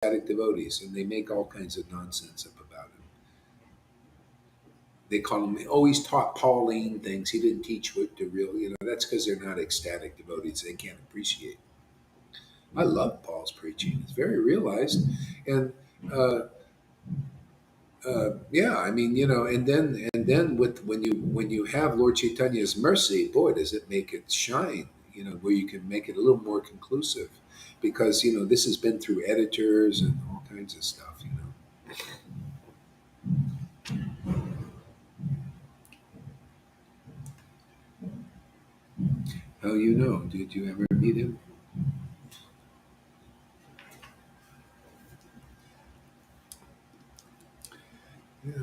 ecstatic devotees, and they make all kinds of nonsense up about him. They call him, oh, he's taught Pauline things. He didn't teach what the real, that's because they're not ecstatic devotees. They can't appreciate. I love Paul's preaching. It's very realized. And uh, yeah, I mean, and then with when you have Lord Chaitanya's mercy, boy, does it make it shine. Where you can make it a little more conclusive, because this has been through editors and all kinds of stuff. How Did you ever meet him? Yeah.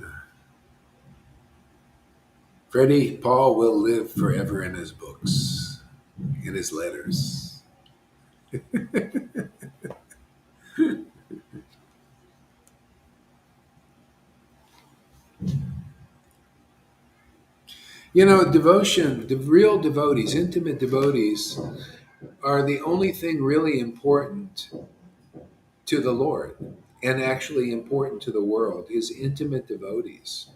Freddie Paul will live forever in his books, in his letters. Devotion, the real devotees, intimate devotees, are the only thing really important to the Lord, and actually important to the world, is intimate devotees.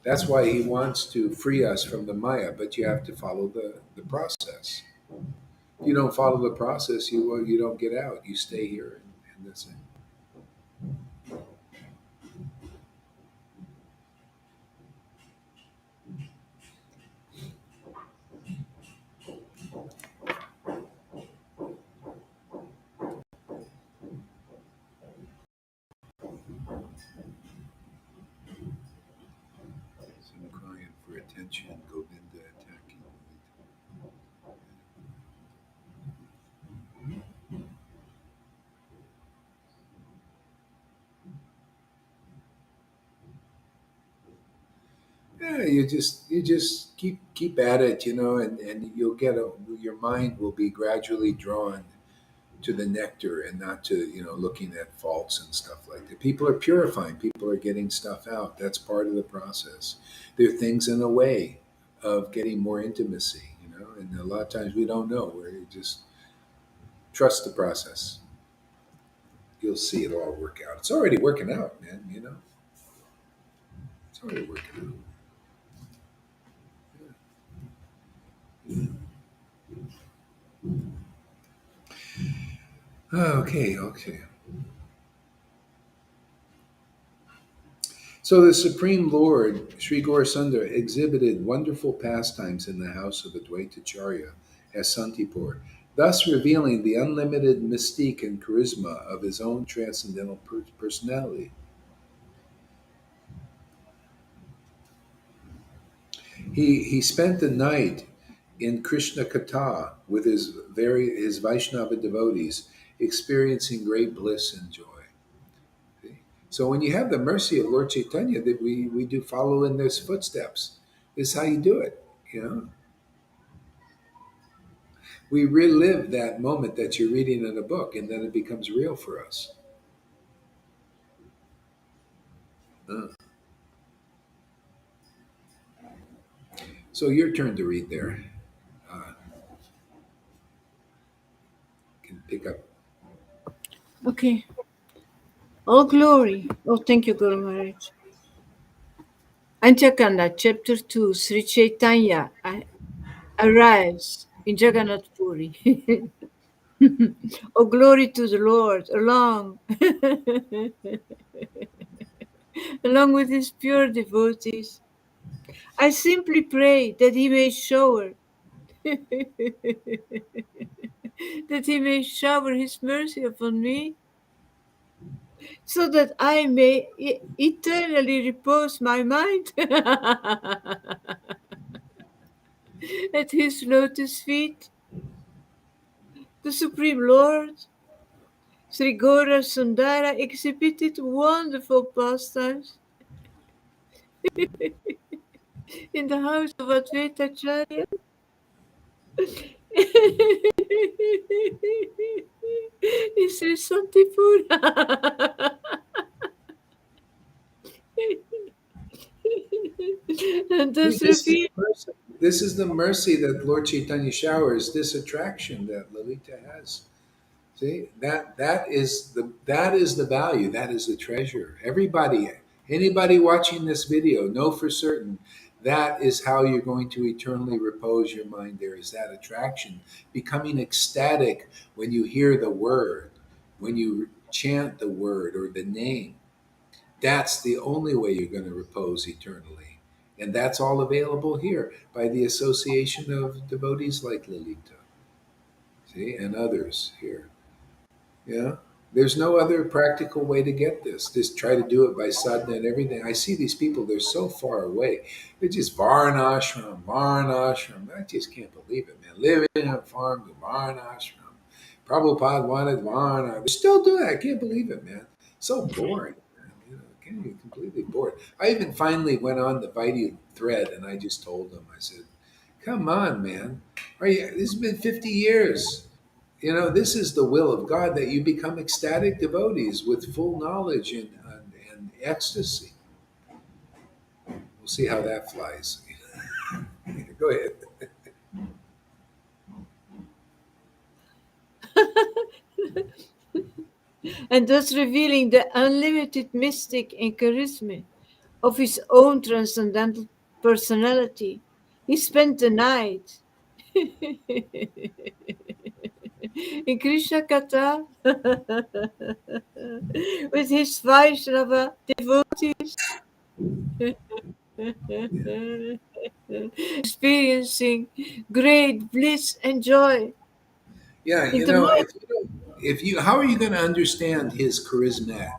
That's why he wants to free us from the Maya, but you have to follow the process. If you don't follow the process, you don't get out. You stay here, and that's it. Some crying for attention, Govinda attacking. Yeah, you just keep at it, and you'll your mind will be gradually drawn to the nectar, and not to looking at faults and stuff like that. People are purifying. People are getting stuff out. That's part of the process. There are things in the way of getting more intimacy, and a lot of times we don't know. Where you just trust the process. You'll see it all work out. It's already working out, man. It's already working out. Okay, okay. So the Supreme Lord, Sri Gaurasundar, exhibited wonderful pastimes in the house of Advaitacharya at Santipur, thus revealing the unlimited mystique and charisma of his own transcendental personality. He spent the night in Krishna Katha with his Vaishnava devotees, experiencing great bliss and joy. See? So when you have the mercy of Lord Chaitanya, that we do follow in those footsteps. This is how you do it. You know, we relive that moment that you're reading in a book, and then it becomes real for us. Uh, so your turn to read there. Uh, can pick up. Okay. All glory. Oh, thank you, Guru Maharaj. Anchakanda, chapter 2, Sri Chaitanya arrives in Jagannath Puri. Oh, glory to the Lord, along with his pure devotees. I simply pray that he may shower, that he may shower his mercy upon me, so that I may eternally repose my mind at his lotus feet. The Supreme Lord, Sri Gaura Sundara, exhibited wonderful pastimes in the house of Advaitacharya. In Sri Santipura. And See, thus revealed. this is the mercy that Lord Chaitanya showers. This attraction that Lalita has. See, that is the value. That is the treasure. Everybody, anybody watching this video, know for certain that is how you're going to eternally repose your mind. There is that attraction, becoming ecstatic when you hear the word, when you chant the word or the name. That's the only way you're going to repose eternally. And that's all available here by the association of devotees like Lilita, see, and others here. Yeah. There's no other practical way to get this. Just try to do it by sadhana and everything. I see these people, they're so far away. They're just varnashram, varnashram. I just can't believe it, man. Living in a farm, varnashram. Prabhupada wanted varna. They're still doing it. I can't believe it, man. So boring, man. Can't get completely bored. I even finally went on the Vaidya thread and I just told them, I said, come on, man. This has been 50 years. This is the will of God that you become ecstatic devotees with full knowledge and ecstasy. We'll see how that flies. Go ahead. and thus revealing the unlimited mystic and charisma of his own transcendental personality. He spent the night in Krishna Katha with his Vaishnava devotees, experiencing great bliss and joy Yeah, in the mind. how are you going to understand his charisma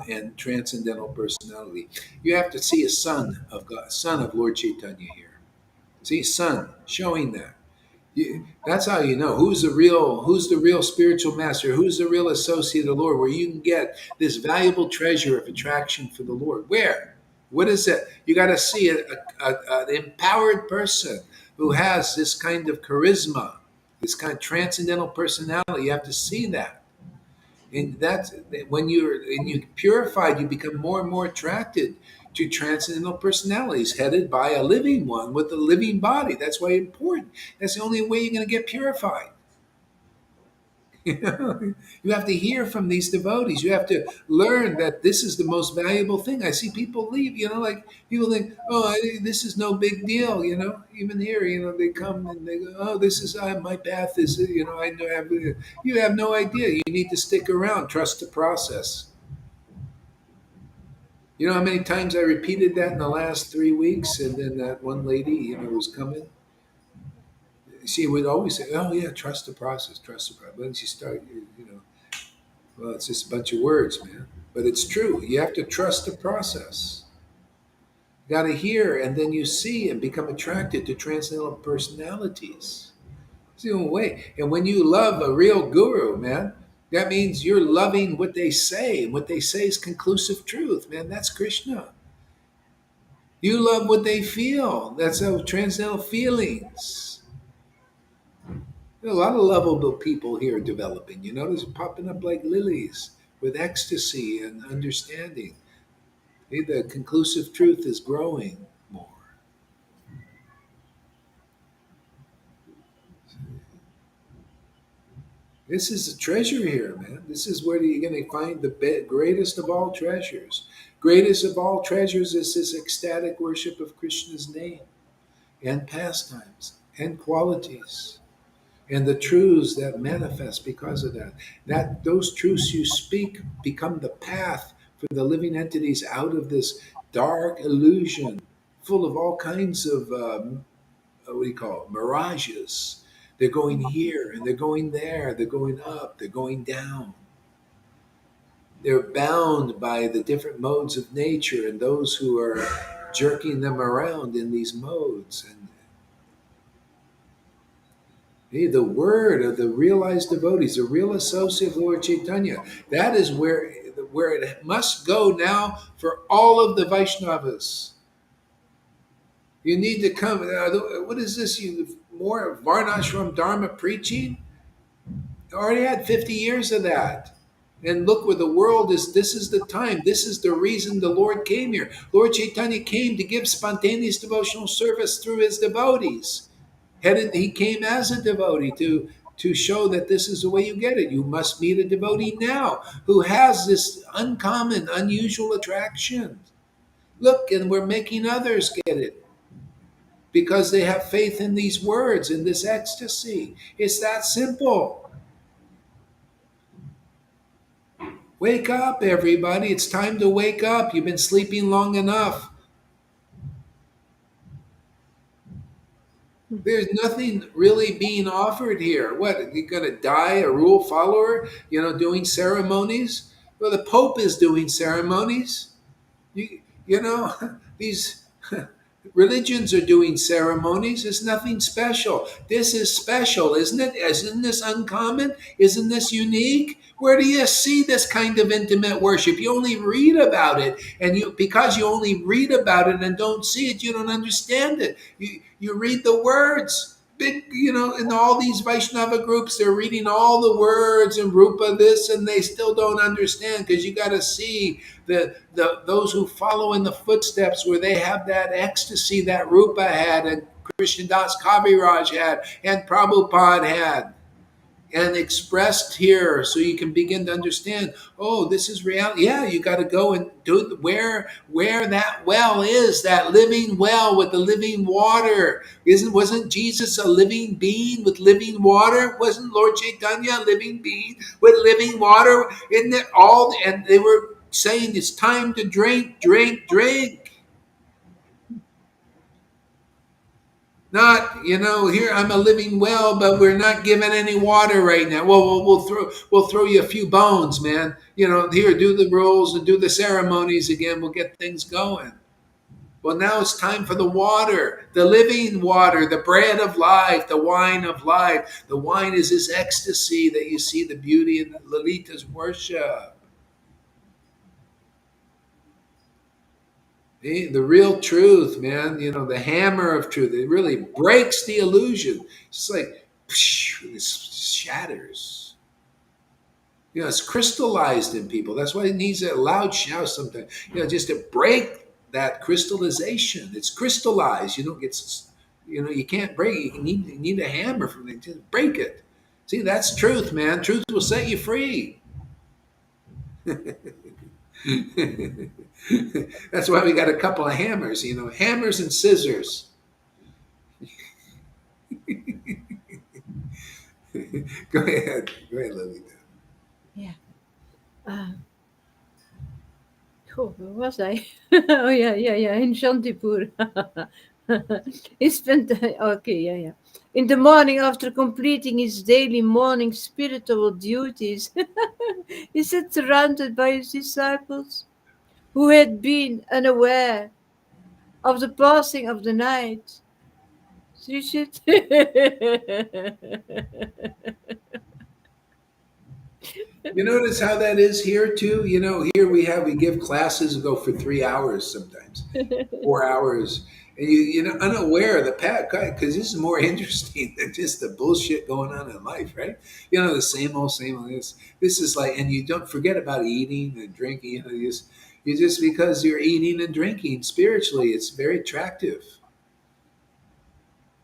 and transcendental personality? You have to see a son of God, son of Lord Caitanya here. See, son, showing that. That's how you know who's the real spiritual master, who's the real associate of the Lord, where you can get this valuable treasure of attraction for the Lord. Where? What is it? You got to see an empowered person who has this kind of charisma, this kind of transcendental personality. You have to see that. And that's when you purified, you become more and more attracted to transcendental personalities headed by a living one with a living body. That's why it's important. That's the only way you're going to get purified. You have to hear from these devotees. You have to learn that this is the most valuable thing. I see people leave, like people think, oh, this is no big deal, Even here, they come and they go, oh, this is my path is, I know. You have no idea. You need to stick around. Trust the process. You know how many times I repeated that in the last 3 weeks, and then that one lady, was coming. She would always say, "Oh yeah, trust the process, trust the process." But then she started, well, it's just a bunch of words, man. But it's true. You have to trust the process. You got to hear, and then you see and become attracted to transcendental personalities. It's the only way. And when you love a real guru, man, that means you're loving what they say, and what they say is conclusive truth, man. That's Krishna. You love what they feel. That's how transcendental feelings. There are a lot of lovable people here developing. There's popping up like lilies with ecstasy and understanding. The conclusive truth is growing more. This is a treasure here, man. This is where you're going to find the greatest of all treasures. Greatest of all treasures is this ecstatic worship of Krishna's name and pastimes and qualities and the truths that manifest because of that. That those truths you speak become the path for the living entities out of this dark illusion, full of all kinds of what do you call it, mirages. They're going here and they're going there. They're going up. They're going down. They're bound by the different modes of nature and those who are jerking them around in these modes. And the word of the realized devotees, the real associate of Lord Caitanya, that is where it must go now for all of the Vaishnavas. You need to come. What is this? You more Varnashram Dharma preaching? You already had 50 years of that. And look where the world is. This is the time. This is the reason the Lord came here. Lord Chaitanya came to give spontaneous devotional service through his devotees. He came as a devotee to to show that this is the way you get it. You must meet a devotee now who has this uncommon, unusual attraction. Look, and we're making others get it because they have faith in these words, in this ecstasy. It's that simple. Wake up, everybody. It's time to wake up. You've been sleeping long enough. There's nothing really being offered here. What, you're going to die a rule follower, doing ceremonies? Well, the Pope is doing ceremonies. You know, these religions are doing ceremonies. It's nothing special. This is special, isn't it? Isn't this uncommon? Isn't this unique? Where do you see this kind of intimate worship? You only read about it, and because you only read about it and don't see it, you don't understand it. You read the words. Big, in all these Vaishnava groups, they're reading all the words and Rupa this, and they still don't understand because you got to see those who follow in the footsteps where they have that ecstasy that Rupa had and Krishnadas Kaviraj had and Prabhupada had and expressed here so you can begin to understand, oh, this is reality. Yeah, you got to go and do where that well is, that living well with the living water. Wasn't Jesus a living being with living water? Wasn't Lord Caitanya a living being with living water? Isn't it all? And they were saying it's time to drink, drink, drink. Not, here I'm a living well, but we're not giving any water right now. Well, we'll throw you a few bones, man. Here, do the rules and do the ceremonies again. We'll get things going. Well, now it's time for the water, the living water, the bread of life, the wine of life. The wine is this ecstasy that you see the beauty in Lalita's worship. The real truth, man, the hammer of truth, it really breaks the illusion. It's like, it shatters. It's crystallized in people. That's why it needs a loud shout sometimes, just to break that crystallization. It's crystallized. You don't get, you can't break it. You need a hammer from it to break it. See, that's truth, man. Truth will set you free. That's why we got a couple of hammers, hammers and scissors. Go ahead, Lily. Yeah. Where was I? Oh, yeah. In Shantipur. He spent, okay, yeah. In the morning, after completing his daily morning spiritual duties, he sat surrounded by his disciples who had been unaware of the passing of the night. See shit? You notice how that is here too? Here we give classes go for 3 hours sometimes, 4 hours. And unaware of the path, because this is more interesting than just the bullshit going on in life, right? The same old, same old. This is like, and you don't forget about eating and drinking. You just because you're eating and drinking spiritually, it's very attractive.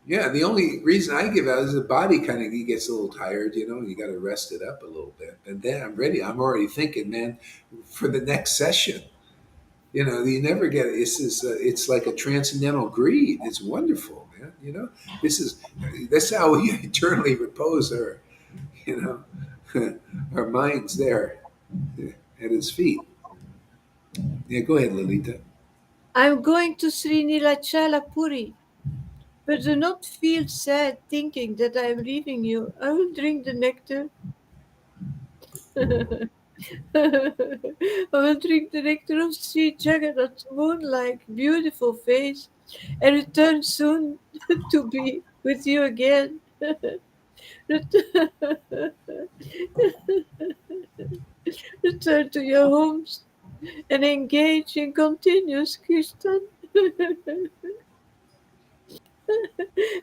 Yeah, the only reason I give out is the body kind of gets a little tired, you got to rest it up a little bit. And then I'm ready. I'm already thinking, man, for the next session. You never get it. It's like a transcendental greed. It's wonderful, man. That's how we eternally repose you know, our minds there at his feet. Yeah, go ahead, Lalita. I'm going to Sri Nilachala Puri, but do not feel sad thinking that I am leaving you. I will drink the nectar. I will drink the nectar of Sri Jagannath's moon-like beautiful face and return soon to be with you again. Return to your homes and engage in continuous Kirtan.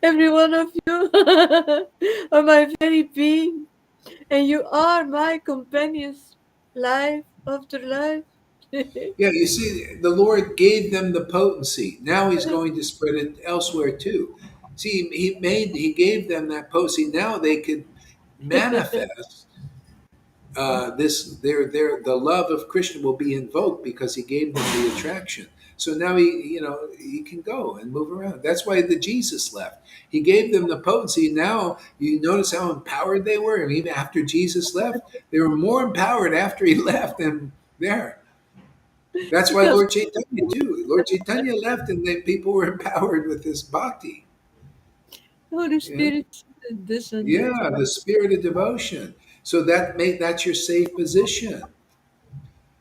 Every one of you are my very being, and you are my companions, life after life. Yeah, you see, the Lord gave them the potency. Now He's going to spread it elsewhere too. See, He gave them that potency. Now they could manifest this, the love of Krishna will be invoked because he gave them the attraction. So now he can go and move around. That's why the Jesus left. He gave them the potency. Now you notice how empowered they were, and even after Jesus left, they were more empowered after he left than there. That's why Because Lord Chaitanya too. Lord Chaitanya left, and then people were empowered with this bhakti. Holy Yeah, Spirit descended. yeah, the spirit of devotion. So that's your safe position.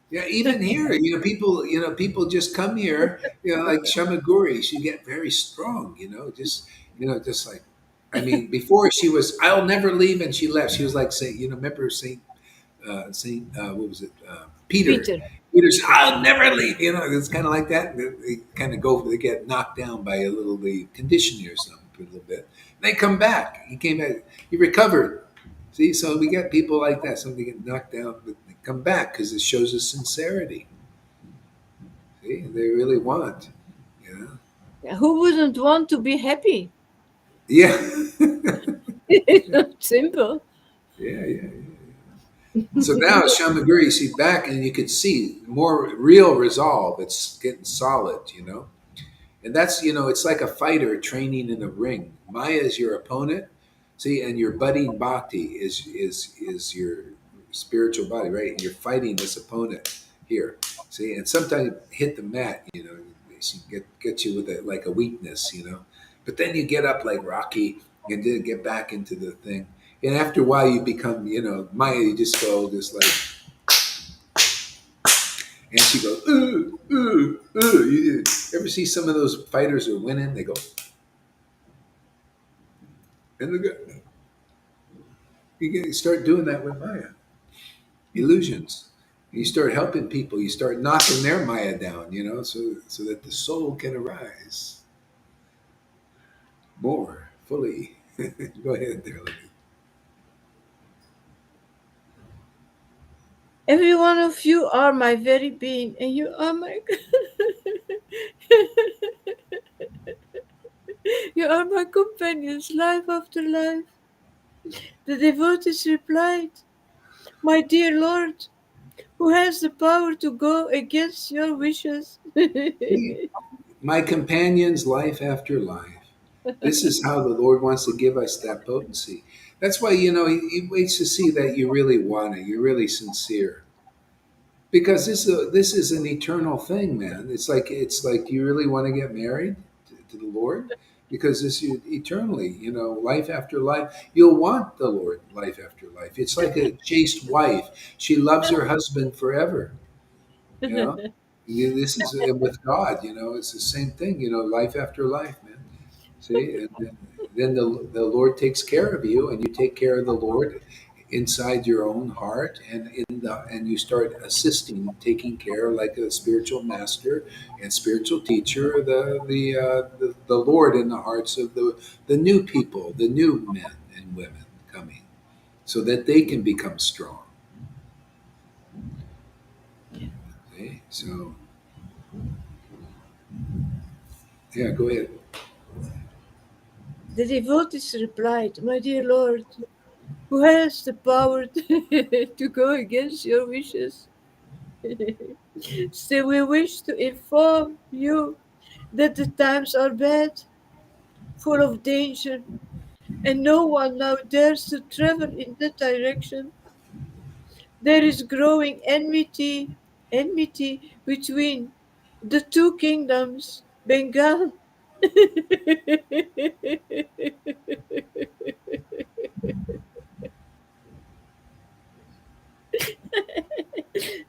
Yeah, even here, people just come here, like Shamaguri, she get very strong, just like, I mean, before she was, I'll never leave, and she left. She was like Saint, remember Saint, what was it, Peter? Peter. Peter said, Peter. "I'll never leave." It's kind of like that. They kind of go, they get knocked down by a little the conditioner or something for a little bit. They come back. He came back. He recovered. See, so we get people like that. Somebody get knocked down, but they come back because it shows us sincerity. See, they really want. Yeah, Who wouldn't want to be happy? yeah, It's not simple. yeah, yeah. So now Shamaguri, you see back, and you could see more real resolve. It's getting solid. And that's, it's like a fighter training in a ring. Maya is your opponent, see, and your budding bhakti is your spiritual body, right? You're fighting this opponent here, see, and sometimes you hit the mat, she get you with like a weakness, but then you get up like Rocky and then get back into the thing, and after a while you become, Maya. You just go just like, and she goes, ooh, ooh, ooh. You ever see some of those fighters who are winning? They go, and they go, you start doing that with Maya. Illusions. You start helping people. You start knocking their Maya down, so that the soul can arise more fully. Go ahead there, lady. Every one of you are my very being, and you are my you are my companions, life after life. The devotees replied, "My dear Lord, who has the power to go against your wishes?" See, my companions, life after life. This is how the Lord wants to give us that potency. That's why, he waits to see that you really want it. You're really sincere. Because this is an eternal thing, man. It's like you really want to get married to the Lord, because this is eternally, life after life. You'll want the Lord life after life. It's like a chaste wife. She loves her husband forever. You know, this is with God. It's the same thing. Life after life, man. See, and then the Lord takes care of you, and you take care of the Lord inside your own heart, and and you start assisting, taking care like a spiritual master and spiritual teacher, the Lord in the hearts of the new people, the new men and women coming, so that they can become strong. See? So yeah, go ahead. The devotees replied, "My dear Lord, who has the power to go against your wishes?" Still, we wish to inform you that the times are bad, full of danger, and no one now dares to travel in that direction. There is growing enmity between the two kingdoms, Bengal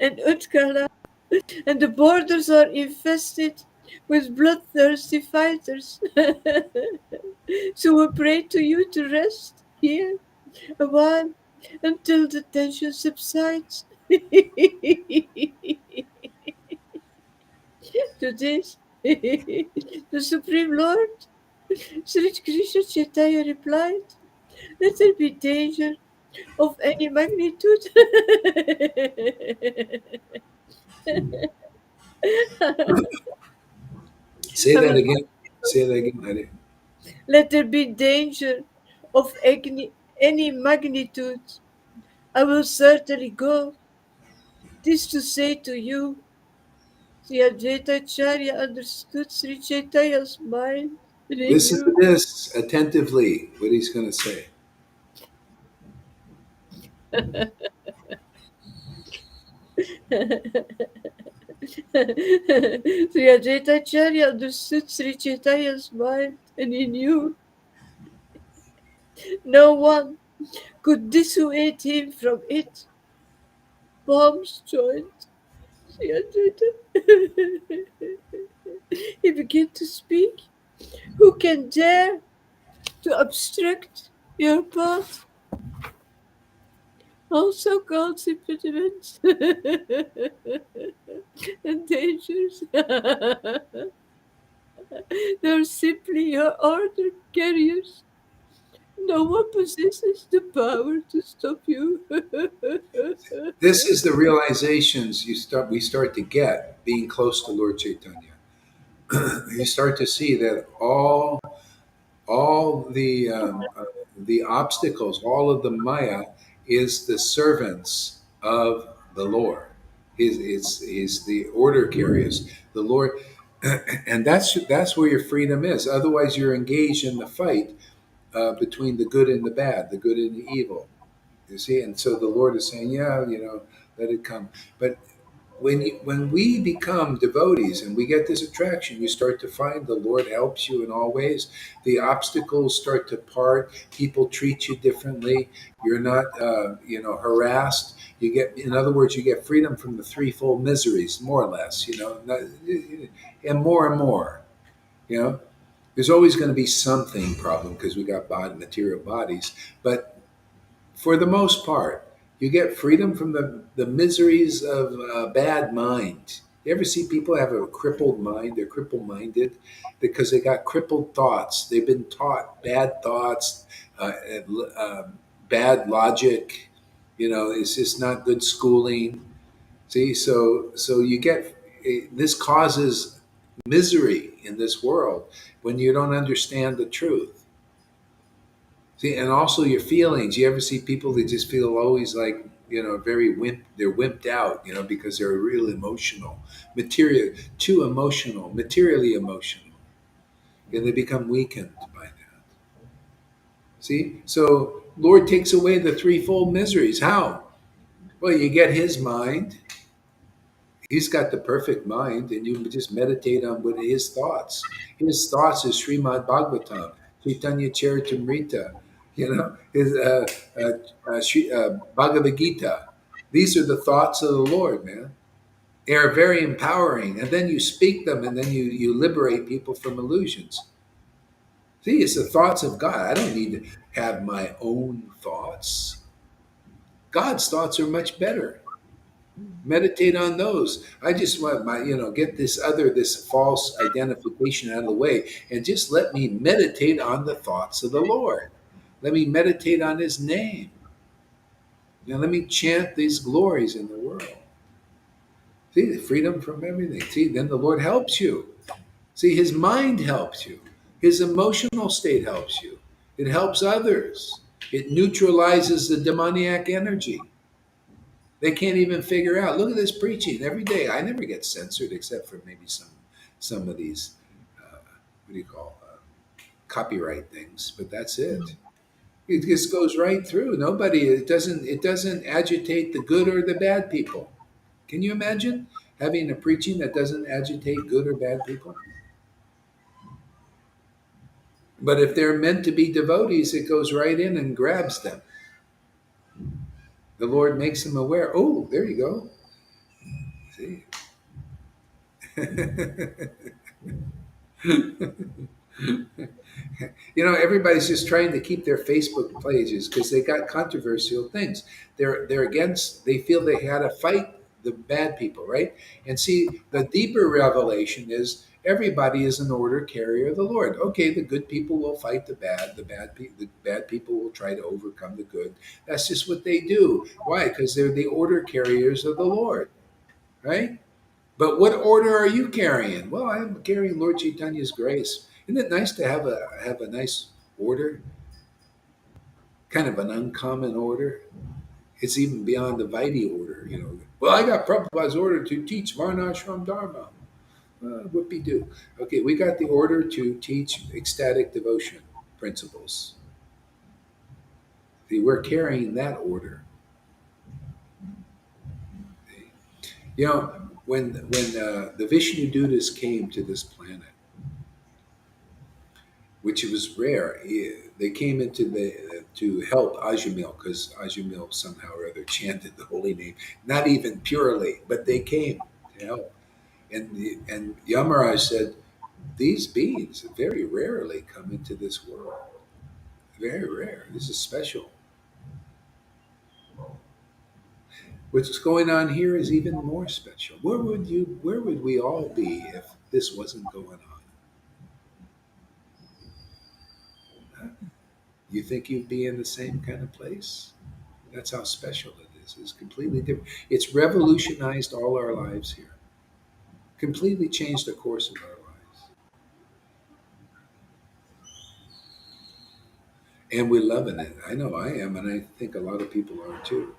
and Utkala, and the borders are infested with bloodthirsty fighters. So we pray to you to rest here a while until the tension subsides. To this, the Supreme Lord, Sri Krishna Chaitanya replied, "Let there be danger of any magnitude." Say I that will again. Say that again. let there be danger of any magnitude, I will certainly go. This to say to you, Sri Advaitacharya understood Sri Chaitanya's mind, and he Listen to knew. this attentively, what he's going to say. Sri Advaitacharya understood Sri Chaitanya's mind, and he knew no one could dissuade him from it. Palms joined. Sri Advaita. He began to speak. Who can dare to obstruct your path? Also called impediments and dangers. They're simply your order carriers. No one possesses the power to stop you. This is the realizations we start to get being close to Lord Chaitanya. You start to see that all the obstacles, all of the Maya, is the servants of the Lord. Is the order carriers, the Lord, and that's where your freedom is. Otherwise, you're engaged in the fight between the good and the bad, the good and the evil. You see, and so the Lord is saying, yeah, let it come. But when we become devotees and we get this attraction, you start to find the Lord helps you in all ways. The obstacles start to part. People treat you differently. You're not harassed. You get, in other words, you get freedom from the threefold miseries, more or less. And more and more. You know, there's always going to be something problem because we got material bodies, but for the most part, you get freedom from the miseries of bad mind. You ever see people have a crippled mind? They're crippled minded because they got crippled thoughts. They've been taught bad thoughts, uh, uh, bad logic. It's just not good schooling. See, so you get this causes misery in this world when you don't understand the truth. See, and also your feelings. You ever see people that just feel always like, very they're wimped out, because they're real emotional, too emotional, materially emotional, and they become weakened by that. See, so Lord takes away the threefold miseries. How? Well, you get His mind. He's got the perfect mind, and you just meditate on what his thoughts. His thoughts is Srimad Bhagavatam, Chaitanya Charitamrita, his Bhagavad Gita. These are the thoughts of the Lord, man. They are very empowering, and then you speak them, and then you liberate people from illusions. See, it's the thoughts of God. I don't need to have my own thoughts. God's thoughts are much better. Meditate on those. I just want get this false identification out of the way and just let me meditate on the thoughts of the Lord. Let me meditate on His name. Let me chant these glories in the world. See, the freedom from everything. See, then the Lord helps you. See, His mind helps you. His emotional state helps you. It helps others. It neutralizes the demoniac energy. They can't even figure out. Look at this preaching every day. I never get censored except for maybe some of these what do you call copyright things, but that's it. It just goes right through. Nobody. It doesn't agitate the good or the bad people. Can you imagine having a preaching that doesn't agitate good or bad people? But if they're meant to be devotees, it goes right in and grabs them. The Lord makes them aware. Oh, there you go. See. Everybody's just trying to keep their Facebook pages because they got controversial things. They're against. They feel they had to fight the bad people, right? And see, the deeper revelation is everybody is an order carrier of the Lord. Okay, the good people will fight the bad. The bad people will try to overcome the good. That's just what they do. Why? Because they're the order carriers of the Lord, right? But what order are you carrying? Well, I'm carrying Lord Chaitanya's grace. Isn't it nice to have a nice order? kind of an uncommon order. It's even beyond the Vaidhi order. Well, I got Prabhupada's order to teach Varnashram Dharma. Whoopie doo. Okay, we got the order to teach ecstatic devotion principles. See, we're carrying that order. When the Vishnu Dutas came to this planet, which was rare, they came into to help Ajamil because Ajamil somehow or other chanted the holy name, not even purely, but they came to help. And Yamaraj said, these beings very rarely come into this world. Very rare. This is special. What's going on here is even more special. Where would we all be if this wasn't going on? Huh? You think you'd be in the same kind of place? That's how special it is. It's completely different. It's revolutionized all our lives here. Completely changed the course of our lives. And we're loving it. I know I am, and I think a lot of people are too.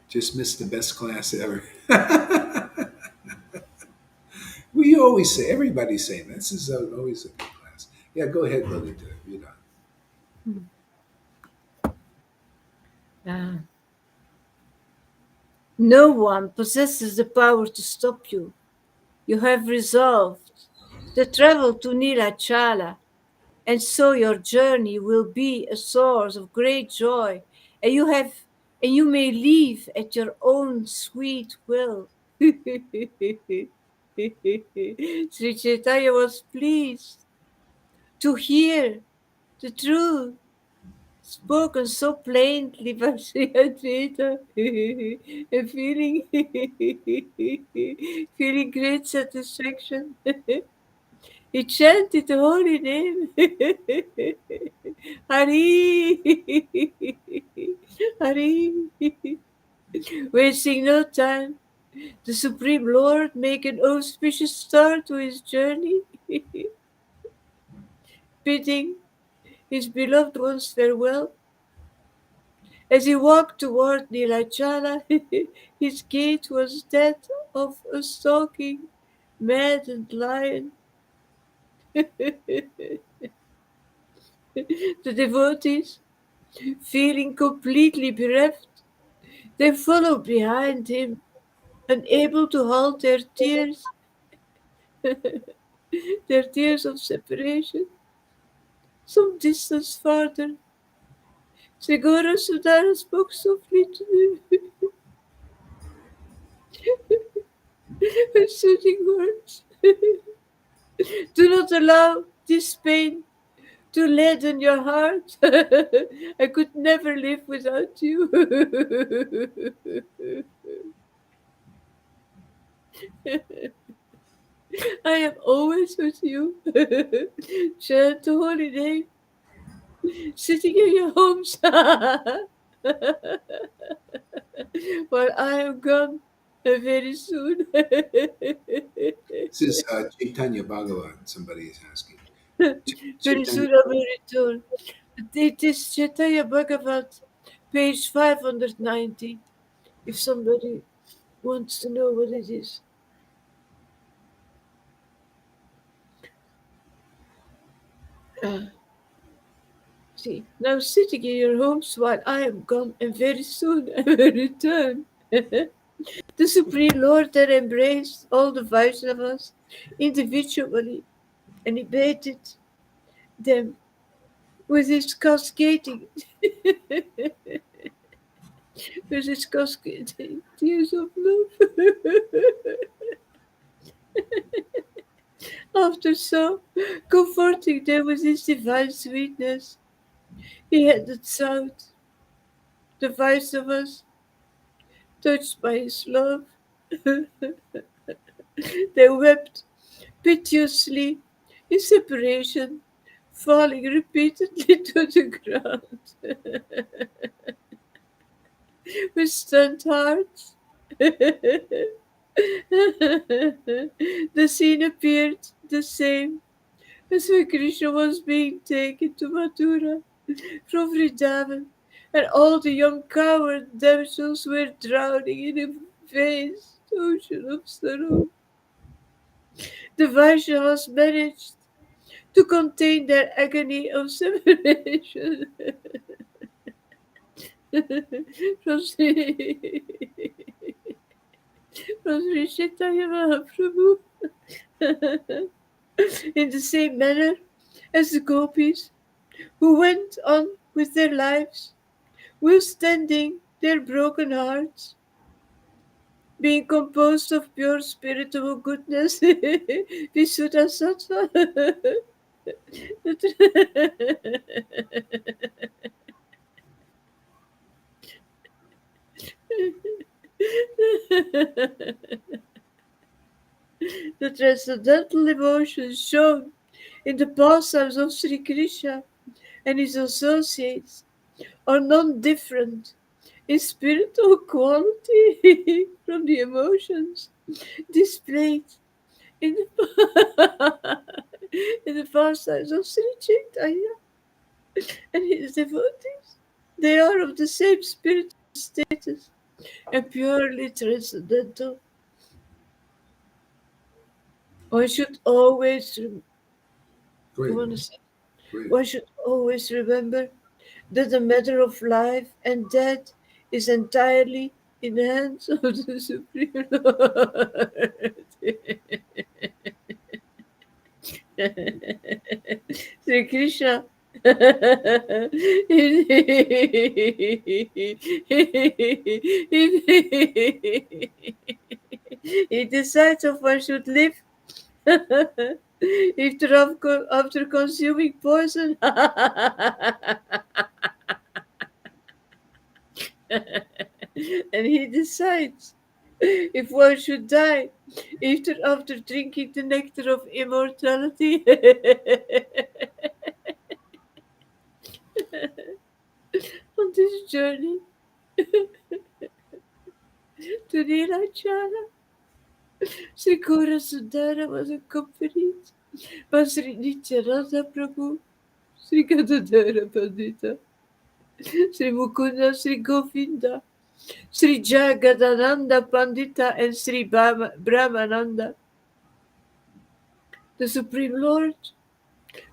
Just missed the best class ever. We always say, everybody's saying this is always a good class. Yeah, go ahead, Lolita. You're done. Ah. No one possesses the power to stop you. You have resolved to travel to Nilachala, and so your journey will be a source of great joy, and you may leave at your own sweet will. Sri Chaitanya was pleased to hear the truth spoken so plainly by Sri Advaita, and feeling great satisfaction. He chanted the holy name. Hari, Hari. Wasting no time, the Supreme Lord made an auspicious start to his journey, bidding his beloved ones farewell. As he walked toward Nilachala, his gait was that of a stalking, maddened lion. The devotees, feeling completely bereft, they followed behind him, unable to halt their tears of separation. Some distance farther, Segura Sudara spoke softly to them with soothing words. Do not allow this pain to leaden your heart. I could never live without you. I am always with you. Chant the holy name, sitting in your homes while I am gone very soon. This is Chaitanya Bhagavan, somebody is asking. Very Chaitanya, soon I will return. It is Chaitanya Bhagavat, page 590, if somebody wants to know what it is. See, now sitting in your homes while I am gone, and very soon I will return. The Supreme Lord had embraced all the Vaishnavas individually and he bathed them with his cascading with his cascading tears of love. After so comforting them with his divine sweetness, he headed south. The Vaishnavas, touched by his love, they wept piteously in separation, falling repeatedly to the ground with stunned hearts. The scene appeared the same as when Krishna was being taken to Mathura from Vrindavan, and all the young coward damsels were drowning in a vast ocean of sorrow. The Vaishnavas managed to contain their agony of separation from Sri Chaitanya Mahaprabhu in the same manner as the gopis who went on with their lives while standing their broken hearts, being composed of pure spiritual goodness, Visuddha Sattva. The transcendental emotions shown in the pastimes of Sri Krishna and his associates are non-different in spiritual quality from the emotions displayed in the, in the pastimes of Sri Chaitanya and his devotees. They are of the same spiritual status and purely transcendental. One should always, you Go ahead. want to say, Go ahead. one should always remember that the matter of life and death is entirely in the hands of the Supreme Lord. Sri Krishna. He decides if one should live after consuming poison. And he decides if one should die after drinking the nectar of immortality. On this journey to Nilachala, Sri Gaura Sundara was accompanied by Sri Nityananda Prabhu, Sri Gadadhara Pandita, Sri Mukunda, Sri Govinda, Sri Jagadananda Pandita, and Sri Brahmananda. The Supreme Lord,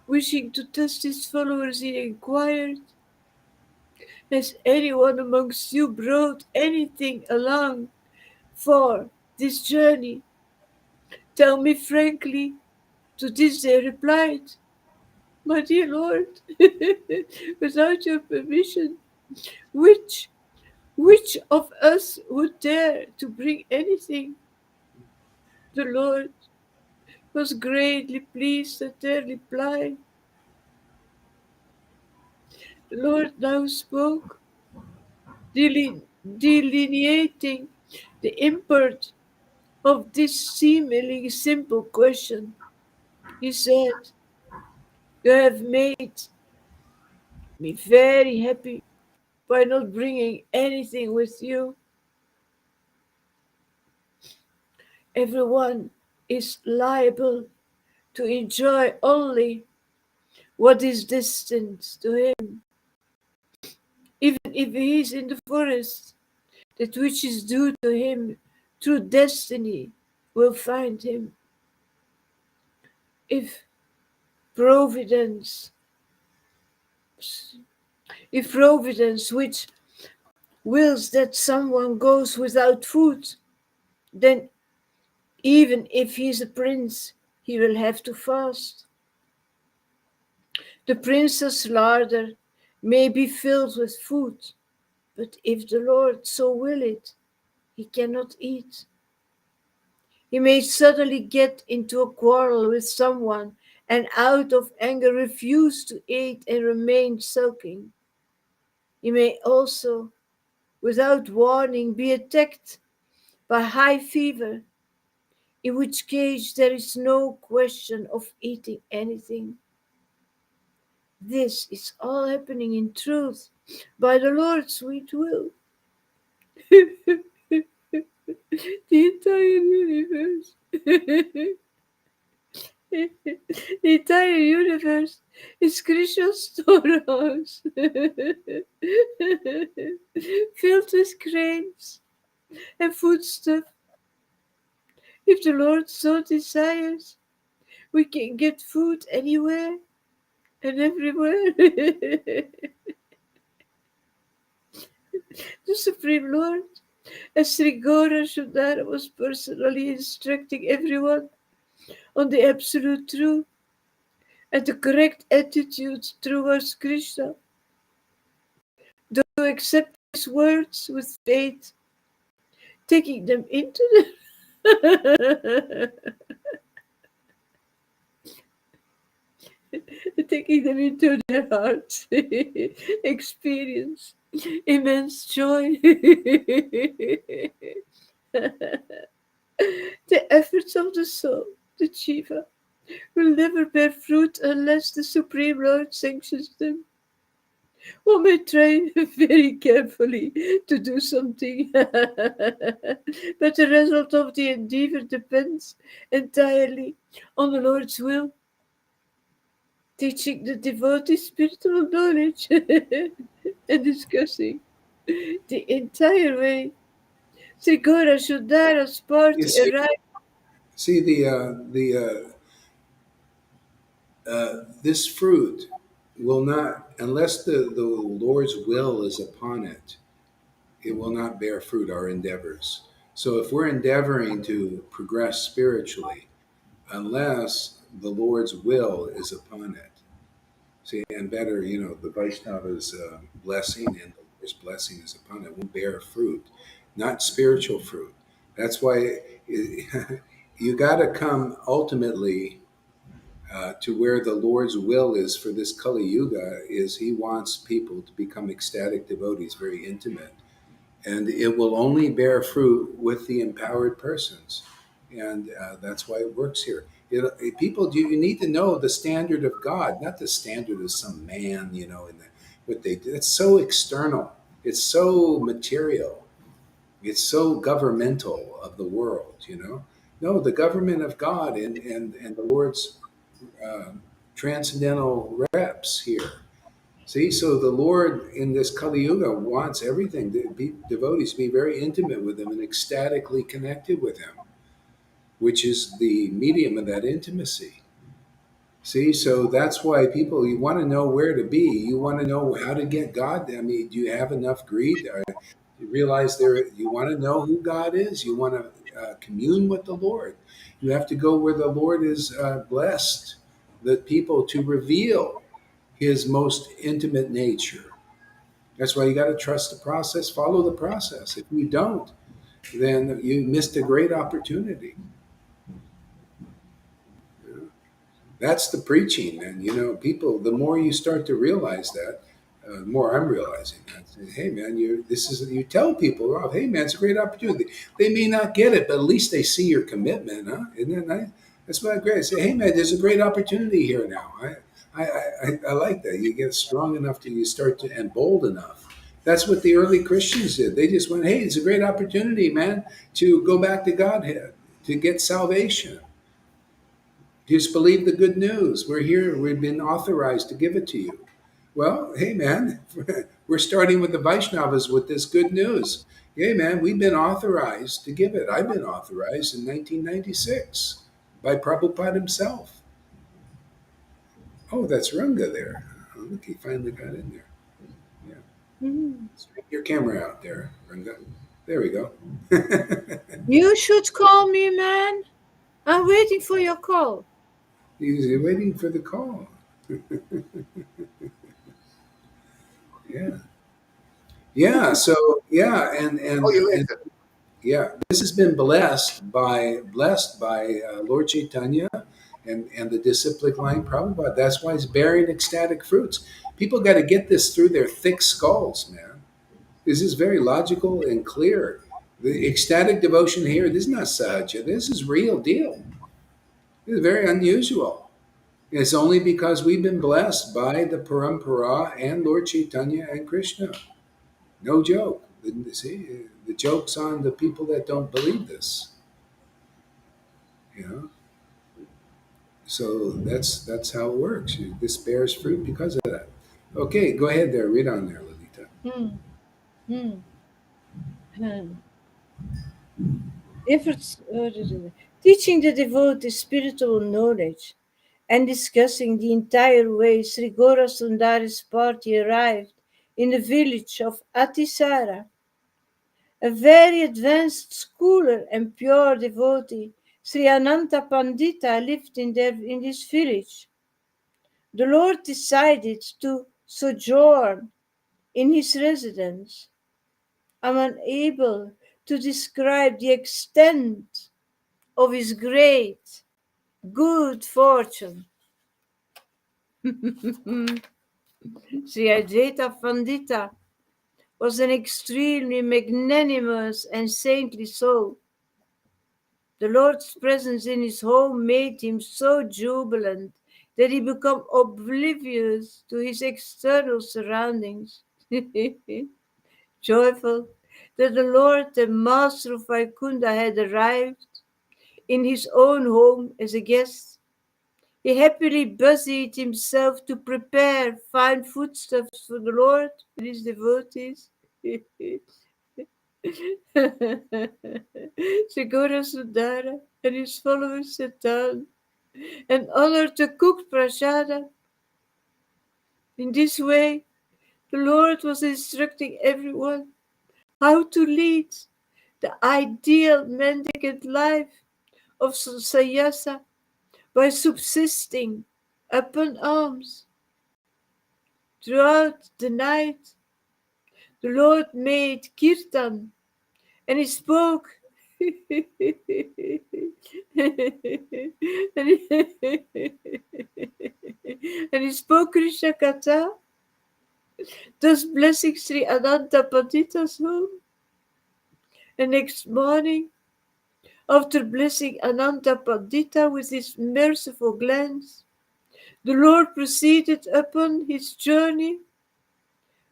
wishing to test his followers, he inquired, has anyone amongst you brought anything along for this journey? Tell me frankly. To this they replied, my dear Lord, without your permission, which of us would dare to bring anything? The Lord was greatly pleased at their reply. The Lord now spoke, delineating the import of this seemingly simple question. He said, you have made me very happy by not bringing anything with you. Everyone is liable to enjoy only what is destined to him. Even if he is in the forest, that which is due to him through destiny will find him. If Providence, which wills that someone goes without food, then even if he is a prince, he will have to fast. The prince's larder may be filled with food, but if the Lord so will it, he cannot eat. He may suddenly get into a quarrel with someone and out of anger refuse to eat and remain sulking. He may also, without warning, be attacked by high fever, in which case there is no question of eating anything. This is all happening in truth by the Lord's sweet will. The entire universe. The entire universe is Krishna's storehouse, filled with grains and foodstuff. If the Lord so desires, we can get food anywhere and everywhere. The Supreme Lord, as Sri Gaura Sundara, was personally instructing everyone on the absolute truth and the correct attitude towards Krishna. Those who accept his words with faith, taking them into taking them into their hearts, experience immense joy. The efforts of the soul, the jiva, will never bear fruit unless the Supreme Lord sanctions them. One may try very carefully to do something, but the result of the endeavor depends entirely on the Lord's will. Teaching the devotee spiritual knowledge and discussing the entire way. Sri Gaura Sundara's You party see, arrived. see this fruit will not, unless the Lord's will is upon it, it will not bear fruit, our endeavors. So if we're endeavoring to progress spiritually, unless the Lord's will is upon it, see, and better, the Vaishnava's blessing and the Lord's blessing is upon it, will bear fruit, not spiritual fruit. That's why you got to come ultimately to where the Lord's will is for this Kali Yuga. Is He wants people to become ecstatic devotees, very intimate, and it will only bear fruit with the empowered persons, and that's why it works here. People, do you need to know the standard of God, not the standard of some man, and what they do. It's so external. It's so material. It's so governmental of the world. No, the government of God and the Lord's transcendental reps here. See, so the Lord in this Kali Yuga wants everything, devotees to be very intimate with Him and ecstatically connected with Him, which is the medium of that intimacy. See, so that's why people, you want to know where to be. You want to know how to get God. I mean, do you have enough greed? You realize you want to know who God is. You want to commune with the Lord. You have to go where the Lord is blessed, the people to reveal His most intimate nature. That's why you got to trust the process, follow the process. If you don't, then you missed a great opportunity. That's the preaching, and people. The more you start to realize that, the more I'm realizing that. Hey, man, you tell people, oh, hey, man, it's a great opportunity. They may not get it, but at least they see your commitment, huh? Isn't that nice? That's why great. I say, hey, man, there's a great opportunity here now. I like that. You get strong enough to you start to and bold enough. That's what the early Christians did. They just went, hey, it's a great opportunity, man, to go back to Godhead, to get salvation. Just believe the good news. We're here. We've been authorized to give it to you. Well, hey, man, we're starting with the Vaishnavas with this good news. Hey, man, we've been authorized to give it. I've been authorized in 1996 by Prabhupada himself. Oh, that's Runga there. Oh, look, he finally got in there. Yeah. Mm. Straighten your camera out there, Runga. There we go. You should call me, man. I'm waiting for your call. He's waiting for the call. Yeah. Yeah. So, yeah. And yeah, this has been blessed by Lord Caitanya and the disciplic line Prabhupada. That's why it's bearing ecstatic fruits. People got to get this through their thick skulls, man. This is very logical and clear. The ecstatic devotion here, this is not sahaja. This is real deal. This is very unusual. It's only because we've been blessed by the Parampara and Lord Chaitanya and Krishna. No joke. See, the joke's on the people that don't believe this. You know, so that's how it works. This bears fruit because of that. Okay, go ahead there. Read on there, Lolita. Hmm. Hmm. Hmm. Efforts, teaching the devotee spiritual knowledge and discussing the entire way Sri Gora Sundari's party arrived in the village of Atisara. A very advanced scholar and pure devotee, Sri Ananta Pandita, lived in this village. The Lord decided to sojourn in his residence. I'm unable to describe the extent of his great good fortune. Sri Ajeta Pandita was an extremely magnanimous and saintly soul. The Lord's presence in his home made him so jubilant that he became oblivious to his external surroundings. Joyful that the Lord, the Master of Vaikunta, had arrived in his own home as a guest, he happily busied himself to prepare fine foodstuffs for the Lord and his devotees. Segura Sundara and his followers sat down and honored the cooked prasada. In this way, the Lord was instructing everyone how to lead the ideal mendicant life of sannyasa by subsisting upon alms. Throughout the night, the Lord made kirtan and he spoke and he spoke Krishna Katha, thus blessing Sri Ananta Pandita's home. The next morning, after blessing Ananta Pandita with his merciful glance, the Lord proceeded upon his journey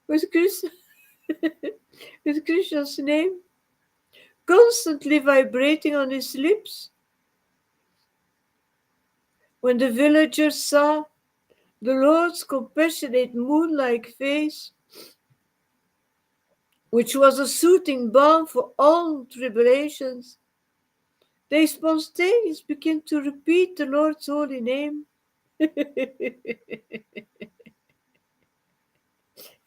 with Krishna, with Krishna's name constantly vibrating on his lips. When the villagers saw the Lord's compassionate moon-like face, which was a soothing balm for all tribulations, they spontaneously began to repeat the Lord's holy name.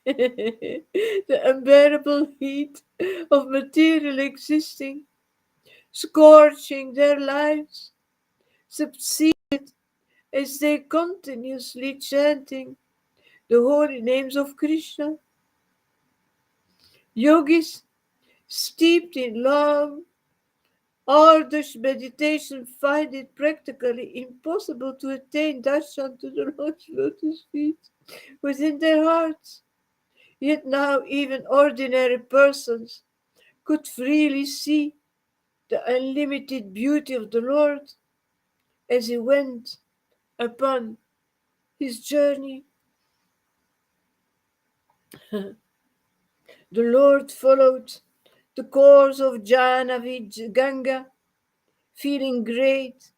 The unbearable heat of material existing, scorching their lives, subsided as they continuously chanting the holy names of Krishna. Yogis, steeped in long, arduous meditation, find it practically impossible to attain darshan to the Lord's lotus feet within their hearts. Yet now even ordinary persons could freely see the unlimited beauty of the Lord as he went upon his journey. The Lord followed the course of Jahanavi Ganga, feeling great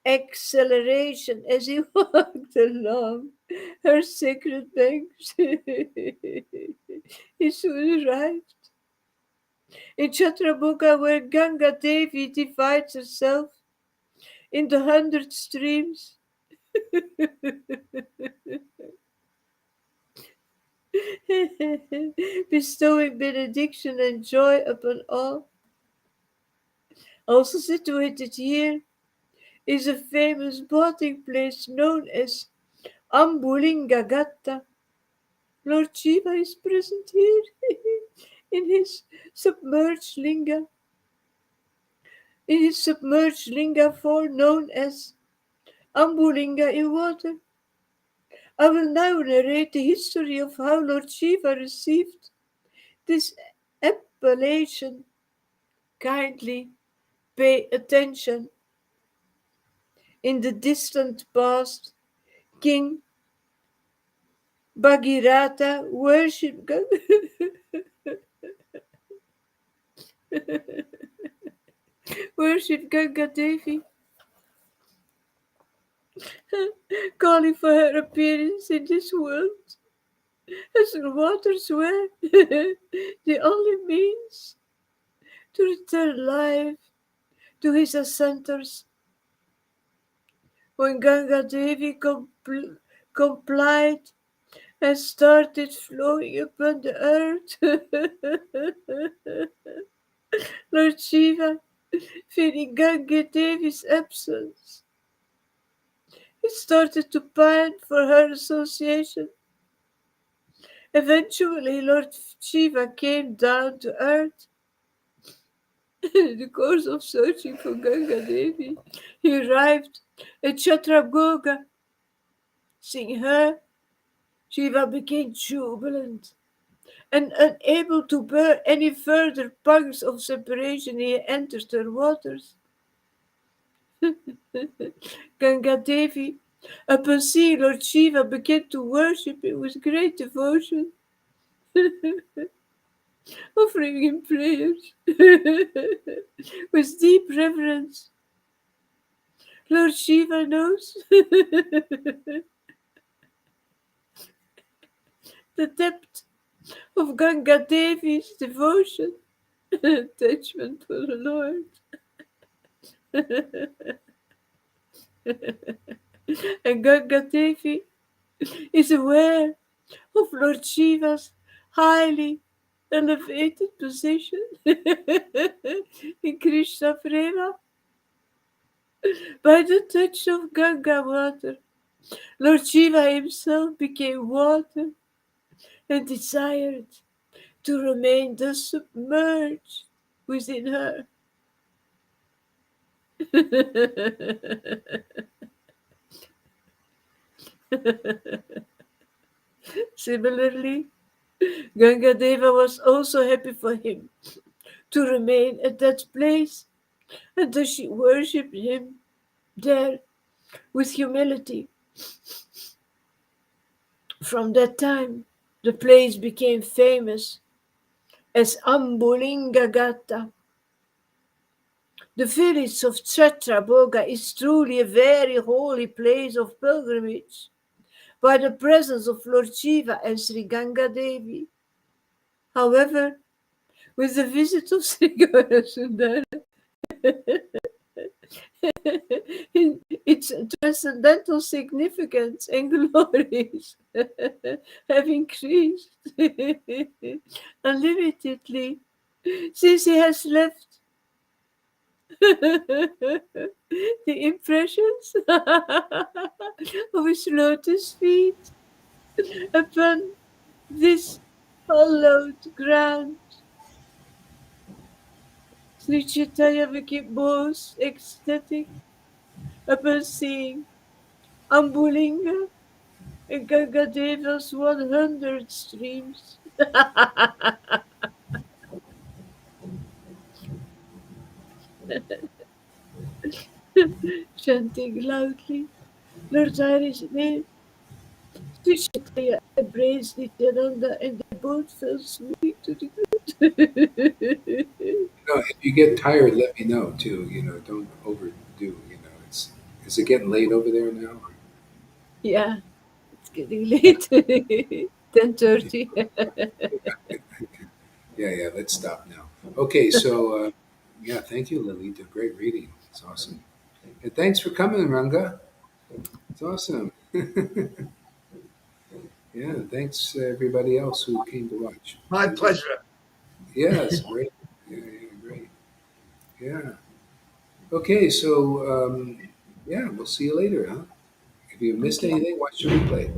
exhilaration as he walked along her sacred banks. He soon arrived in Chatrabuka, where Ganga Devi divides herself into 100 streams. Bestowing benediction and joy upon all. Also situated here is a famous bathing place known as Ambulingagatta. Lord Shiva is present here in his submerged linga, form known as Ambulinga in water. I will now narrate the history of how Lord Shiva received this appellation. Kindly pay attention. In the distant past, King Bhagirath worshipped God. worship Ganga Devi, calling for her appearance in this world as the waters were the only means to return life to his ancestors. When Ganga Devi complied and started flowing upon the earth, Lord Shiva, feeling Ganga Devi's absence, he started to pine for her association. Eventually, Lord Shiva came down to earth. In the course of searching for Ganga Devi, he arrived at Chatragoga. Seeing her, Shiva became jubilant, and unable to bear any further pangs of separation, he entered her waters. Ganga Devi, upon seeing Lord Shiva, began to worship him with great devotion, offering him prayers with deep reverence. Lord Shiva knows the depth of Ganga Devi's devotion and attachment for the Lord. And Ganga Devi is aware of Lord Shiva's highly elevated position in Krishna Prema. By the touch of Ganga water, Lord Shiva himself became water and desired to remain thus submerged within her. Similarly, Gangadeva was also happy for him to remain at that place, and thus she worshipped him there with humility. From that time, the place became famous as Ambulingagata. The village of Chatraboga is truly a very holy place of pilgrimage by the presence of Lord Shiva and Sri Ganga Devi. However, with the visit of Sri Gaurasundara, its transcendental significance and glories have increased unlimitedly since he has left. The impressions of his lotus feet upon this hallowed ground. Sri Chaitanya became most ecstatic upon seeing Ambulinga and Gangadeva's 100 streams. Chanting loudly Lord Hari's name, Sri Chaitanya embraced Nityananda and they both fell swimming to the ground. If you get tired, let me know too. Don't overdo. Is it getting late over there now? Yeah, it's getting late. 10:30. Yeah, yeah. Let's stop now. Okay, so yeah, thank you, Lily. Did great reading. It's awesome. And thanks for coming, Ranga. It's awesome. Yeah, thanks everybody else who came to watch. My pleasure. Yes, great. Yeah, yeah, great. Yeah. Okay, so yeah, we'll see you later, huh? If you missed Okay. anything, watch the replay.